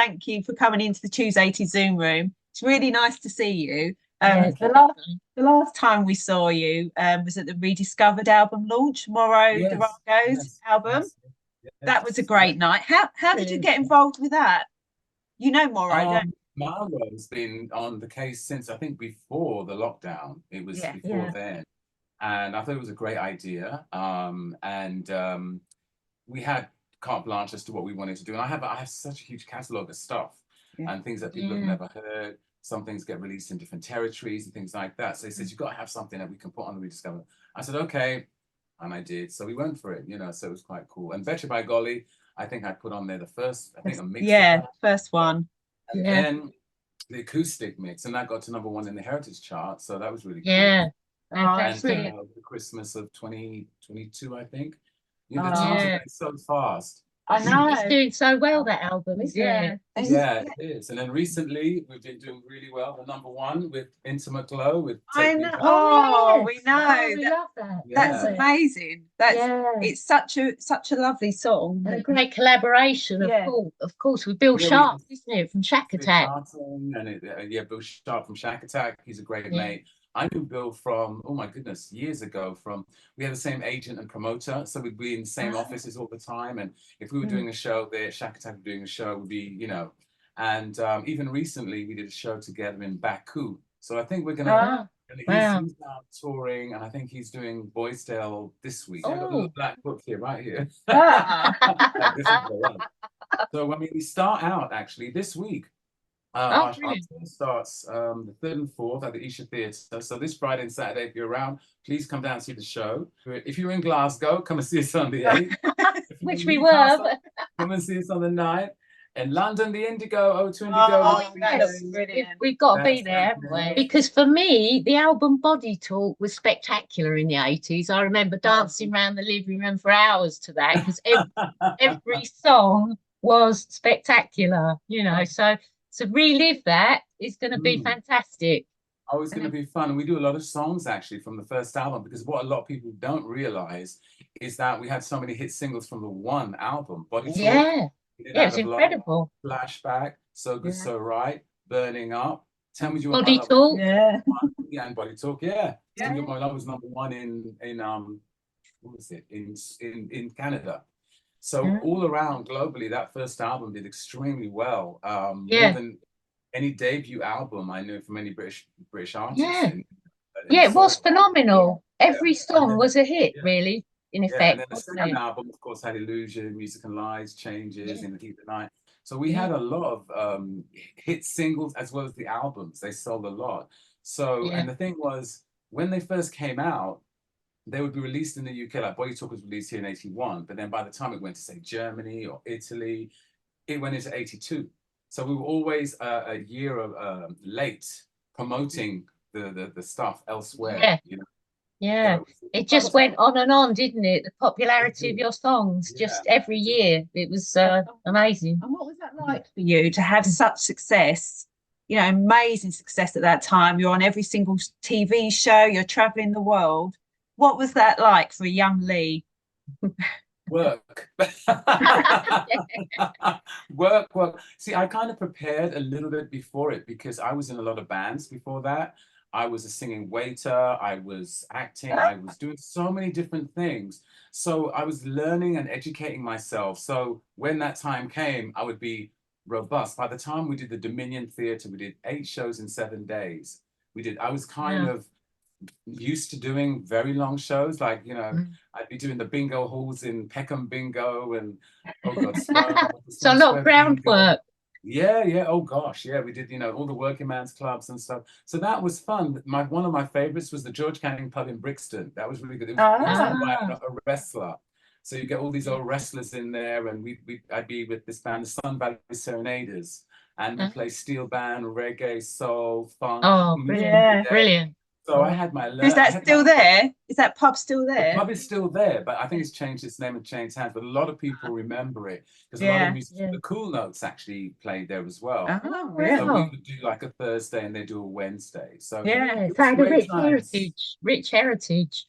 thank you for coming into the Choose 80 Zoom room. It's really nice to see you. Yeah, The last time we saw you was at the Rediscovered album launch, Morrow Yes, Durago's yes, album. yes, That was a yes, great night. How did you get involved with that? You know Morrow, don't Marlo's been on the case since I think before the lockdown. It was you? before then, and I thought it was a great idea. We had carte blanche as to what we wanted to do, and I have such a huge catalogue of stuff and things that people have never heard. Some things get released in different territories and things like that. So he says, you've got to have something that we can put on the Rediscover. I said, okay. And I did. So we went for it, so it was quite cool. And Betcha by Golly, I think I put on there the first, I think a mix. Yeah, first one. And then the acoustic mix, and that got to #1 in the Heritage chart. So that was really cool. yeah. And Brilliant. the Christmas of 2022, I think. The Oh, charts are yeah. going so fast. I know. It's doing so well, that album, isn't it? Yeah, it is. And then recently, we've been doing really well. The #1 with Intimate Glow with I Take Me know. Back. Oh, we know. Oh, we love that. That's Yeah. amazing. It's such a lovely song. And a great collaboration, of course, with Bill Sharpe, isn't it, from Shakatak? And Bill Sharpe from Shakatak. He's a great mate. I knew Bill from, oh my goodness, years ago. We had the same agent and promoter, so we'd be in the same offices all the time. And if we were doing a show there, Shakatak were doing a show, would be, And even recently, we did a show together in Baku. So I think we're gonna. He's now touring, and I think he's doing Boysdale this week. I've got a little black book here, right here. So I mean, we start out actually this week. Our tour starts the 3rd and 4th at the Isha Theatre. So this Friday and Saturday, if you're around, please come down and see the show. If you're in Glasgow, come and see us on the 8th. Which we were. Come and see us on the 9th. In London, the Indigo, O2 Indigo. Oh, that's brilliant. We've got to be there, haven't we? Because for me, the album Body Talk was spectacular in the 80s. I remember dancing around the living room for hours to that because every song was spectacular, So relive that is going to be fantastic. Oh, it's going to be fun. And we do a lot of songs actually from the first album, because what a lot of people don't realize is that we had so many hit singles from the one album, Body Talk. Yeah, it's incredible. Flashback, So Good, So Right, Burning Up, Tell Me You Want Body My Love. Talk. Yeah, and Body Talk, Tell Me You Want My Love was #1 in what was it, in Canada. So all around globally, that first album did extremely well. More than any debut album I know from any British artists. It was phenomenal. Every song was a hit, really, in effect. And then the second album, of course, had Illusion, Music and Lies, Changes, In the Heat of the Night. So we had a lot of hit singles as well as the albums. They sold a lot. So, and the thing was, when they first came out, they would be released in the UK, like Body Talk was released here in '81, but then by the time it went to, say, Germany or Italy, it went into '82. So we were always a year of late promoting the stuff elsewhere. It just went on and on, didn't it? The popularity of your songs, just every year. It was amazing. And what was that like for you to have such success? Amazing success at that time. You're on every single TV show, you're traveling the world. What was that like for a young Leee? Work. Work. See, I kind of prepared a little bit before it because I was in a lot of bands before that. I was a singing waiter, I was acting, I was doing so many different things. So I was learning and educating myself. So when that time came, I would be robust. By the time we did the Dominion Theatre, we did 8 shows in 7 days. I was kind of used to doing very long shows, like I'd be doing the bingo halls in Peckham Bingo and so a lot of groundwork. Oh gosh, we did all the working man's clubs and stuff. So that was fun. One of my favorites was the George Canning pub in Brixton. That was really good. It was run by a wrestler. So you get all these old wrestlers in there, and I'd be with this band, the Sun Valley Serenaders, and we play steel band, reggae, soul, funk. Oh, brilliant. So I had my. Is that still there? Is that pub still there? The pub is still there, but I think it's changed its name and changed hands. But a lot of people remember it because a lot of music, the Cool Notes actually played there as well. Oh, really? So we would do like a Thursday and they do a Wednesday. So it's like a rich heritage.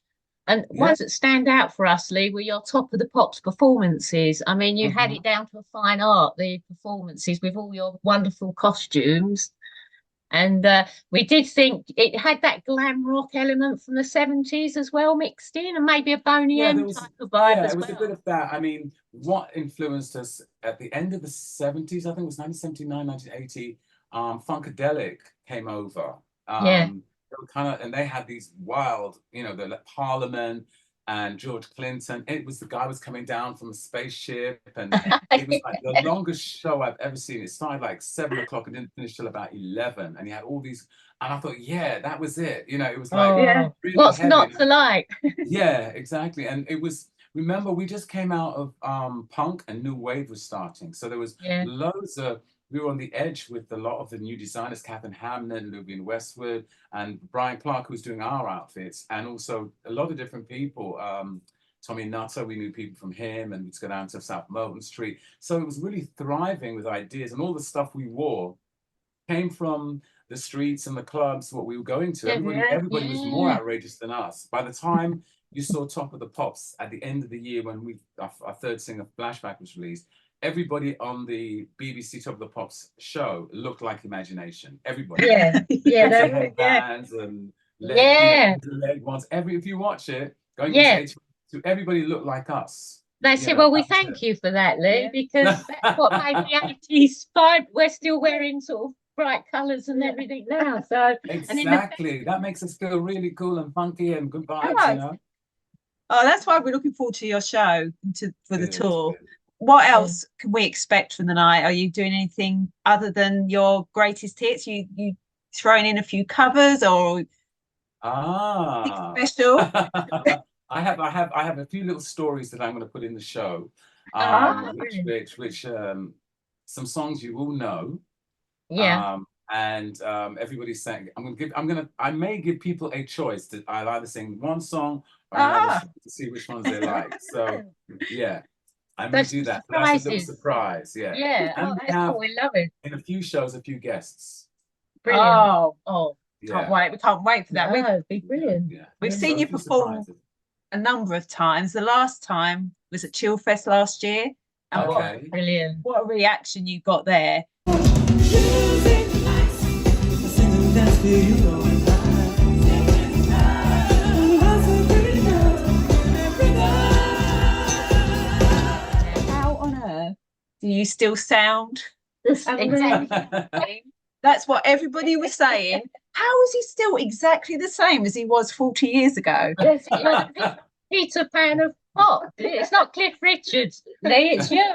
And ones that stand out for us, Lee, were your Top of the Pops performances. I mean, you had it down to a fine art, the performances with all your wonderful costumes. And we did think it had that glam rock element from the 70s as well mixed in, and maybe a Boney M type of vibe as it was well. a bit of that. I mean, what influenced us at the end of the 70s, I think it was 1979, 1980, Funkadelic came over. They were kind of, and they had these wild, you know, the Parliament and George Clinton. It was the guy was coming down from a spaceship, and it was like the longest show I've ever seen. It started like 7 o'clock and didn't finish till about 11. And he had all these, and I thought, yeah, that was it. You know, it was like really what's heavy. not to like? Yeah, exactly. And it was, remember, we just came out of punk and new wave was starting. So there was loads of, we were on the edge with a lot of the new designers, Catherine Hamlin, Lubian Westwood, and Brian Clark, who's doing our outfits, and also a lot of different people. Tommy Nutter, we knew people from him, and we'd go down to South Molton Street. So it was really thriving with ideas, and all the stuff we wore came from the streets and the clubs, what we were going to. Everybody was more outrageous than us. By the time you saw Top of the Pops at the end of the year, when our third single, Flashback, was released, everybody on the BBC Top of the Pops show looked like Imagination. Everybody. Headbands and leg ones. If you watch it, going into everybody looked like us. They said, well, we thank you for that, Lee, because that's what made the 80s vibe. We're still wearing sort of bright colours and everything now. So exactly. That makes us feel really cool and funky and good vibes, you know. Oh, that's why we're looking forward to your show for the tour. What else can we expect from the night? Are you doing anything other than your greatest hits? You throwing in a few covers or special? I have a few little stories that I'm going to put in the show, which some songs you will know. And everybody's saying I may give people a choice to I'll either sing one song or another song to see which ones they like. So yeah, I may do that. But that's a little surprise. And we love it. In a few shows, a few guests. Brilliant. Can't wait. We can't wait for that. It'd be brilliant. We've seen you perform a number of times. The last time was at Chillfest last year. And brilliant. What a reaction you got there. How on earth do you still sound? Exactly. That's what everybody was saying. How is he still exactly the same as he was 40 years ago? Yes, Peter Pan of pop. It's not Cliff Richards, Lee, it's you.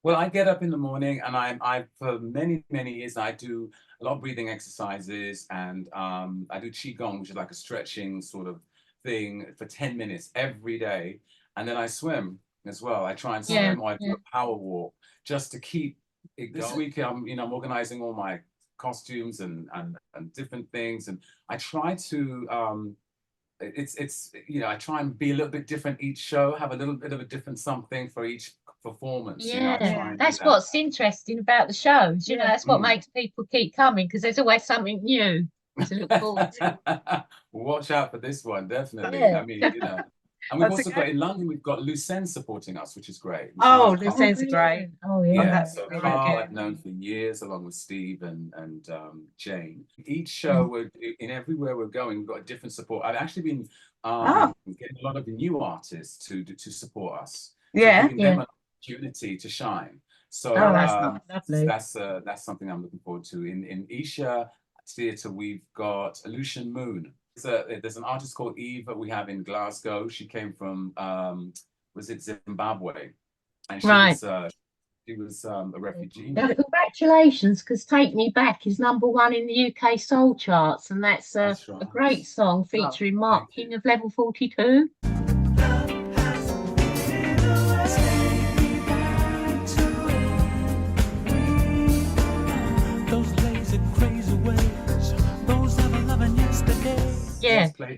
Well, I get up in the morning and I for many years I do a lot of breathing exercises, and I do qigong, which is like a stretching sort of thing for 10 minutes every day, and then I swim as well. I try and swim, or I do a power walk just to keep it going. This week I'm organizing all my costumes and different things, and I try to I try and be a little bit different each show, have a little bit of a different something for each performance. That's what's interesting about the shows. That's what makes people keep coming, because there's always something new to look forward to. Watch out for this one, definitely. I mean, and we've also got in London, we've got Lucen supporting us, which is great. Lucen's great. So Carl I've known for years, along with Steve and Jane. Each show, in everywhere we're going, we've got a different support. I've actually been getting a lot of new artists to support us. Giving them an opportunity to shine. So that's something I'm looking forward to. In Isha Theatre, we've got Lucian Moon. There's an artist called Eva we have in Glasgow. She came from Zimbabwe, and she was a refugee. Now, congratulations, because Take Me Back is #1 in the UK soul charts, and that's a great song featuring Mark King of Level 42.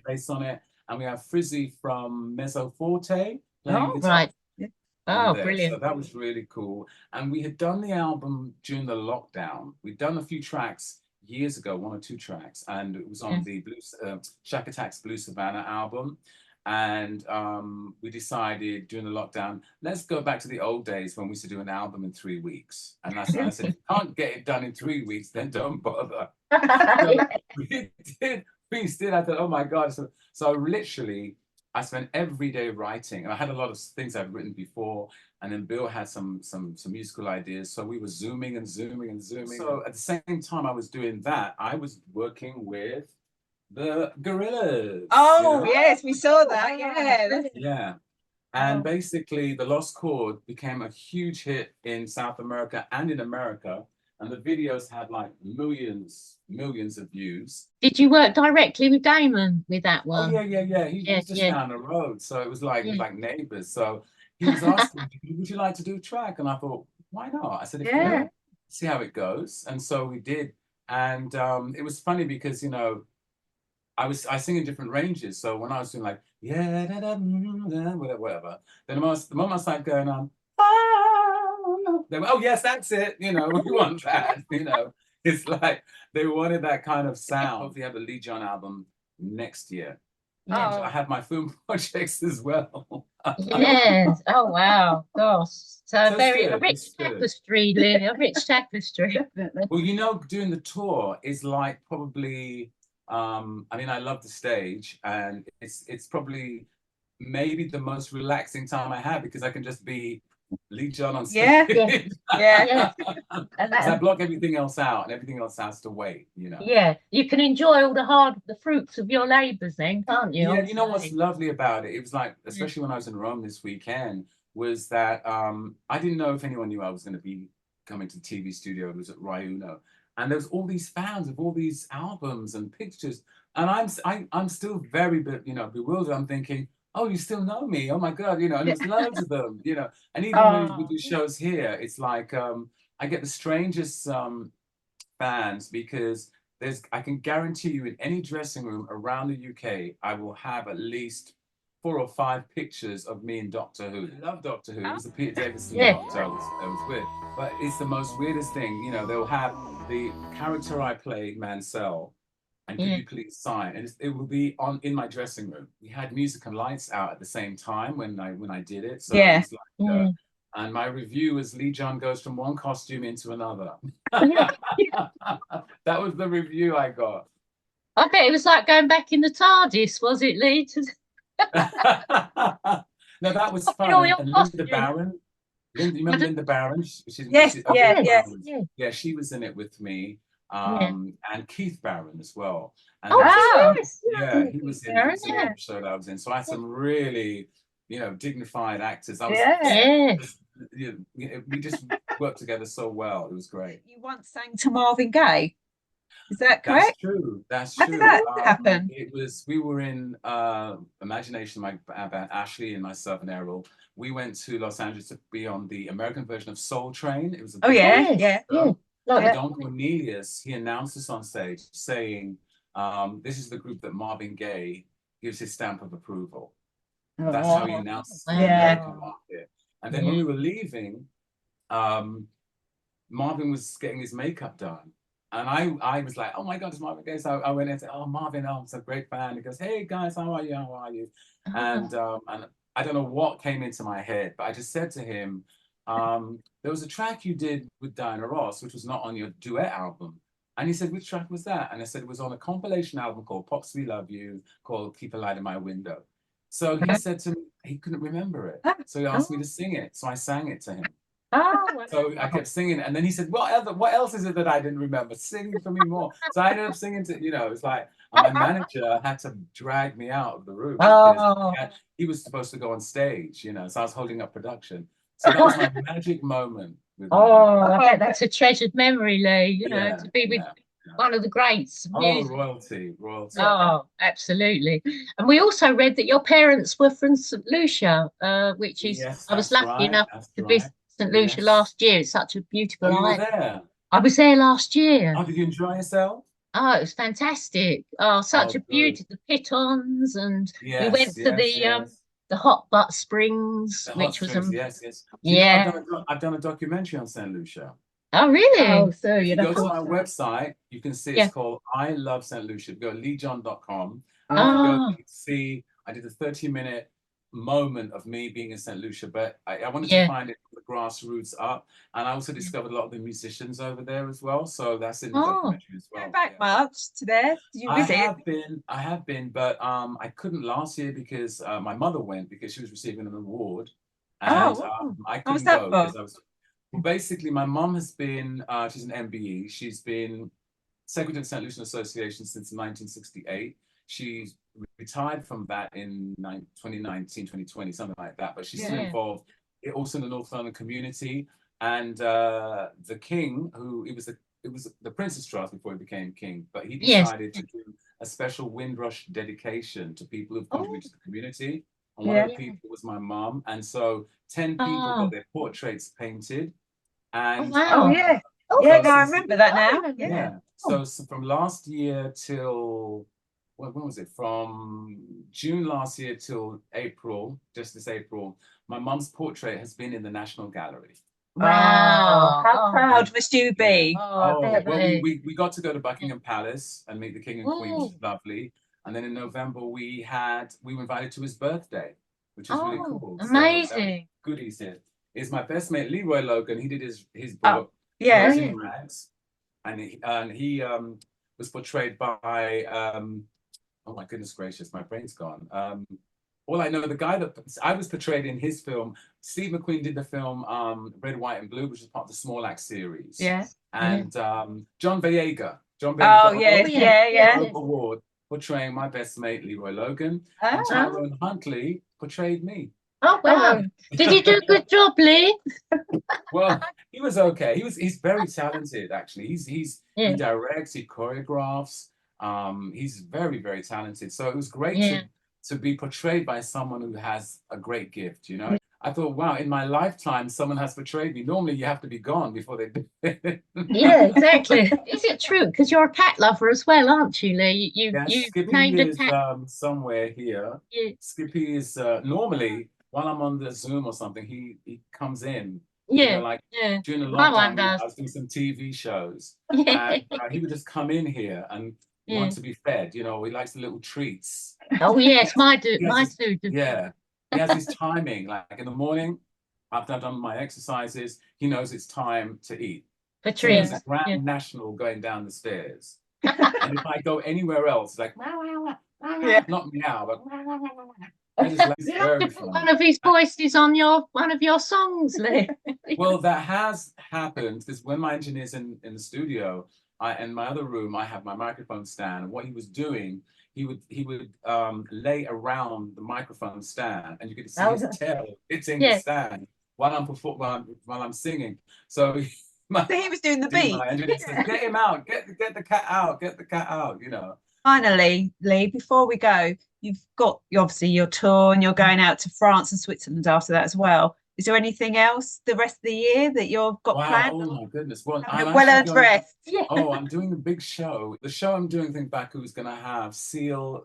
Based on it, and we have Frizzy from Mezzo Forte playing guitar. Brilliant. So that was really cool. And we had done the album during the lockdown. We'd done a few tracks years ago, 1 or 2 tracks, and it was on the Shakatak's Blue Savannah album. And we decided during the lockdown, let's go back to the old days when we used to do an album in 3 weeks. And I said, if you can't get it done in 3 weeks, then don't bother. So we did. We did. I thought, oh my God. So literally, I spent every day writing, and I had a lot of things I'd written before. And then Bill had some musical ideas. So we were zooming and zooming and zooming. So at the same time I was doing that, I was working with the Gorillas. Oh, yes, we saw that. Yeah. Yeah. And basically, The Lost Chord became a huge hit in South America and in America. And the videos had like millions of views. Did you work directly with Damon with that one? Oh, yeah. He was just down the road. So it was like, neighbors. So he was asking, would you like to do a track? And I thought, why not? I said, if you know, see how it goes. And so we did. And it was funny because, you know, I sing in different ranges. So when I was doing like, yeah, da, da, whatever, then the moment I started going on, they went, oh, yes, that's it. You know, we want that. You know, it's like they wanted that kind of sound. Hopefully, have a Leee John album next year. I have my film projects as well. Yes. Oh, wow. Gosh. So a rich tapestry, Leee, a rich tapestry. Well, you know, doing the tour is like probably, I mean, I love the stage, and it's probably maybe the most relaxing time I have because I can just be Leee John on stage. Yeah. And I block everything else out, and everything else has to wait, you know. Yeah, you can enjoy all the fruits of your labours then, can't you? Yeah, you know what's lovely about it? It was like, especially when I was in Rome this weekend, was that I didn't know if anyone knew I was going to be coming to the TV studio. It was at Rai Uno. And there's all these fans of all these albums and pictures. And I'm still very, bewildered. I'm thinking, oh, you still know me? Oh my God, you know, and there's loads of them, you know. And even when we do shows here, it's like I get the strangest fans because I can guarantee you in any dressing room around the UK, I will have at least 4 or 5 pictures of me in Doctor Who. I love Doctor Who. It was the Peter Davison Doctor. It was weird. But it's the most weirdest thing, you know, they'll have the character I play, Mansell, and could you please sign? And it will be in my dressing room. We had music and lights out at the same time when I did it. So it was like, and my review was Leee John goes from one costume into another. That was the review I got. I bet it was like going back in the TARDIS, was it, Leee? No, that was fun. And Linda Barron. You remember Linda Barron? Yeah, she was in it with me. And Keith Barron as well. And he was in the episode I was in. So I had some really, dignified actors. We just worked together so well. It was great. You once sang to Marvin Gaye. Is that correct? That's true. How did that happen? We were in Imagination, my band, Ashley and myself and Errol. We went to Los Angeles to be on the American version of Soul Train. It was a Don Cornelius, he announced us on stage saying, this is the group that Marvin Gaye gives his stamp of approval. That's how he announced the American market. And then when we were leaving, Marvin was getting his makeup done. And I was like, oh my God, it's Marvin Gaye. So I went in and said, oh, Marvin, I'm such a great fan. He goes, hey guys, how are you? How are you? And I don't know what came into my head, but I just said to him, there was a track you did with Diana Ross, which was not on your duet album. And he said, which track was that? And I said, it was on a compilation album called Pops We Love You, called Keep a Light in My Window. So he said to me, he couldn't remember it. So he asked me to sing it. So I sang it to him. So I kept singing, and then he said, what else is it that I didn't remember? Sing for me more. So I ended up singing to, it's like my manager had to drag me out of the room because he was supposed to go on stage, so I was holding up production. So that was my magic moment. I bet that's a treasured memory, Leee, to be with one of the greats. Royalty. Oh, absolutely. And we also read that your parents were from St. Lucia, which is, I was lucky enough to visit St. Lucia last year. It's such a beautiful island. There? I was there last year. Oh, did you enjoy yourself? Oh, it was fantastic. Oh, such a beauty. The pitons, and we went to the hot butt springs, which was I've done a documentary on St. Lucia. Oh, really? Oh, so if you go to my website, you can see it's called I Love St. Lucia. Go to leejohn.com. You can go see. I did a 30-minute moment of me being in St. Lucia, but I wanted to find it from the grassroots up, and I also discovered a lot of the musicians over there as well. So that's in the documentary as well. Go back much to there? Did you visit? I have been, but I couldn't last year because my mother went because she was receiving an award, and I couldn't go because I was. Well, basically, my mum has been. She's an MBE. She's been Secretary of the St. Lucian Association since 1968. She's retired from that in 2019, 2020, something like that. But she's still involved also in the North London community. And the king, who it was the Prince's Trust before he became king, but he decided to do a special Windrush dedication to people who've contributed to the community. And one of the people was my mum. And so 10 people got their portraits painted. And I remember that now. Yeah. So from last year till when was it? From June last year till April, just this April, my mum's portrait has been in the National Gallery. Wow. How proud must you be? Well, we got to go to Buckingham Palace and meet the King and Queen, which is lovely. And then in November we were invited to his birthday, which is really cool. Amazing. So goodies here. Is my best mate Leroy Logan. He did his book. In Rags, and he was portrayed by oh my goodness gracious, my brain's gone. All I know, the guy that I was portrayed in his film, Steve McQueen did the film Red, White, and Blue, which is part of the Small Axe series. And John Boyega. Award portraying my best mate Leroy Logan, and Tyrone Huntley portrayed me. Oh wow! Did you do a good job, Lee? Well, he was okay. He's very talented, actually. He directs, he choreographs. He's very, very talented. So it was great to be portrayed by someone who has a great gift, you know. I thought, wow, in my lifetime, someone has portrayed me. Normally, you have to be gone before they do it. Yeah, exactly. Is it true? Because you're a cat lover as well, aren't you, Lee? You Skippy named is a cat. somewhere here. Skippy is normally, while I'm on the Zoom or something, he comes in. You know, like during the lockdown, I was doing some TV shows. And he would just come in here and want to be fed. You know, he likes the little treats. Oh yes, my too. Yeah, he has his timing. Like in the morning, after I've done my exercises, he knows it's time to eat. For treats. So there's a Grand National going down the stairs. And if I go anywhere else, it's like not meow, but one of his voices on one of your songs, Lee. Well, that has happened because when my engineer's in the studio, in my other room, I have my microphone stand. And what he was doing, he would lay around the microphone stand, and you could see his tail hitting the stand while I'm singing. So he was doing the beat. My engineer says, "Get him out! Get the cat out! Get the cat out!" You know. Finally, Lee, before we go, you've got obviously your tour and you're going out to France and Switzerland after that as well. Is there anything else the rest of the year that you've got planned? Oh my goodness. Well, well-earned rest. I'm doing a big show. The show I'm doing, think back, who's going to have Seal,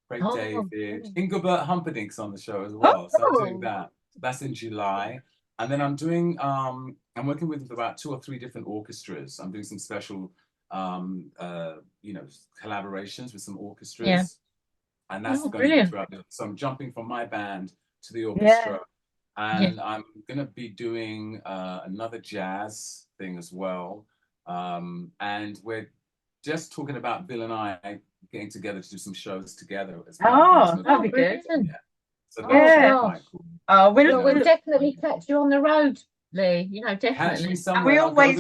Craig David, Ingobert Humperdinck's on the show as well. So I'm doing that. That's in July. And then I'm doing, I'm working with about 2 or 3 different orchestras. I'm doing some special, collaborations with some orchestras. Yeah. And that's going to be throughout. So I'm jumping from my band to the orchestra. And I'm going to be doing another jazz thing as well. And we're just talking about Bill and I getting together to do some shows together as well. That'd be good. Yeah. So that's quite cool. We'll definitely catch you on the road, Lee. You know, definitely. And we always.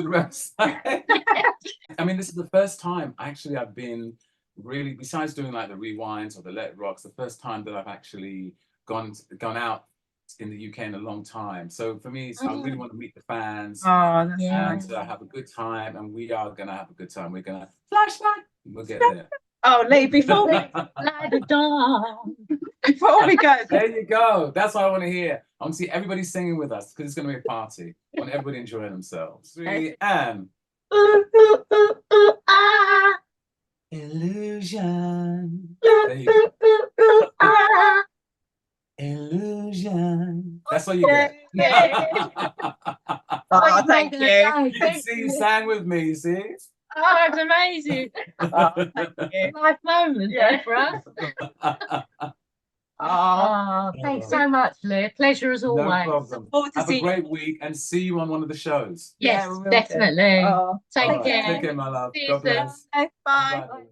I mean, this is the first time actually I've been really, besides doing like the rewinds or the Let It Rocks, the first time that I've actually gone out in the UK in a long time. So for me, I really want to meet the fans and have a good time, and we are going to have a good time. We're going to flashback. We'll get there. Oh, Lee, before we go. There you go. That's what I want to hear. I want to see everybody singing with us because it's going to be a party. I want everybody enjoying themselves. 3 and illusion. There you go. Illusion. That's what you get. Thank you. You can see you sang with me, you see? Oh, that's amazing. Life moment for us. Thanks so much, Lee. Pleasure as No always. problem. Look forward to Have a seeing great week and see you on one of the shows. Yes, we will do. definitely. Oh, Take All right, care. take care, my love. See you God soon. bless. bye. Bye-bye.